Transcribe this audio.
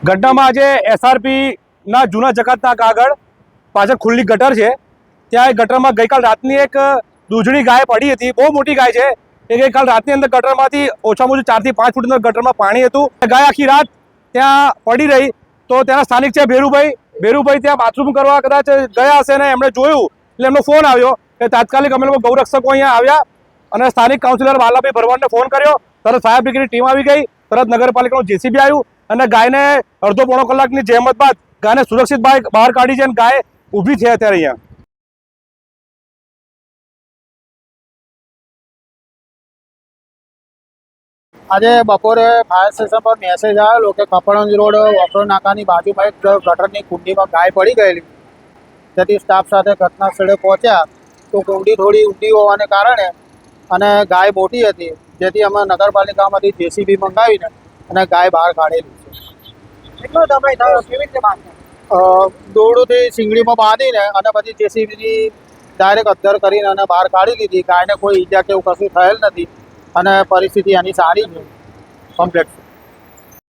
ઘટનામાં આજે SRP ના જૂના જકાતનાક આગળ પાછળ ખુલ્લી ગટર છે, ત્યાં એ ગટરમાં ગઈકાલ રાતની એક દૂધણી ગાય પડી હતી. બહુ મોટી ગાય છે. એ ગઈકાલ રાતની અંદર ગટરમાંથી ઓછામાં ઓછું 4 થી 5 ફૂટના ગટરમાં પાણી હતું. ગાય આખી રાત ત્યાં પડી રહી. તો ત્યાંના સ્થાનિક છે ભેરુભાઈ ત્યાં બાથરૂમ કરવા કદાચ ગયા હશે ને એમણે જોયું એટલે એમનો ફોન આવ્યો કે તાત્કાલિક અમે લોકો ગૌરક્ષકો અહીંયા આવ્યા અને સ્થાનિક કાઉન્સિલર વાલાભાઈ ભરવાડને ફોન કર્યો. તરત ફાયર બ્રિગેડની ટીમ આવી ગઈ, તરત નગરપાલિકાનું JCB આવ્યું અને ગાયને અડધો પોણો કલાકની જહેમત બાદ ગાયને સુરક્ષિત બહાર કાઢી છે અને ગાય ઊભી છે અત્યારે અહીંયા. આજે બપોરે ફાયર સ્ટેશન પર મેસેજ આવેલો કે કપડંજ રોડ વોકરો નાકાની બાજુમાં એક ગટરની કુંડીમાં ગાય પડી ગયેલી. તેથી સ્ટાફ સાથે ઘટના સ્થળે પહોંચ્યા તો કુંડી થોડી ઊંડી હોવાને કારણે અને ગાય મોટી હતી, જેથી અમે નગરપાલિકામાંથી JCB મંગાવીને અને ગાય બહાર કાઢેલી છે. કેટલો સમય થયો? કેવી રીતે બાંધ્યો? દોરડુંથી શીંગડીમાં બાંધીને અને પછી JCBથી ડાયરેક્ટ અદ્ધર કરીને અને બહાર કાઢી લીધી. ગાયને કોઈ ઈજા કે એવું કશું થયેલ નથી અને પરિસ્થિતિ એની સારી છે, કમ્પ્લીટ.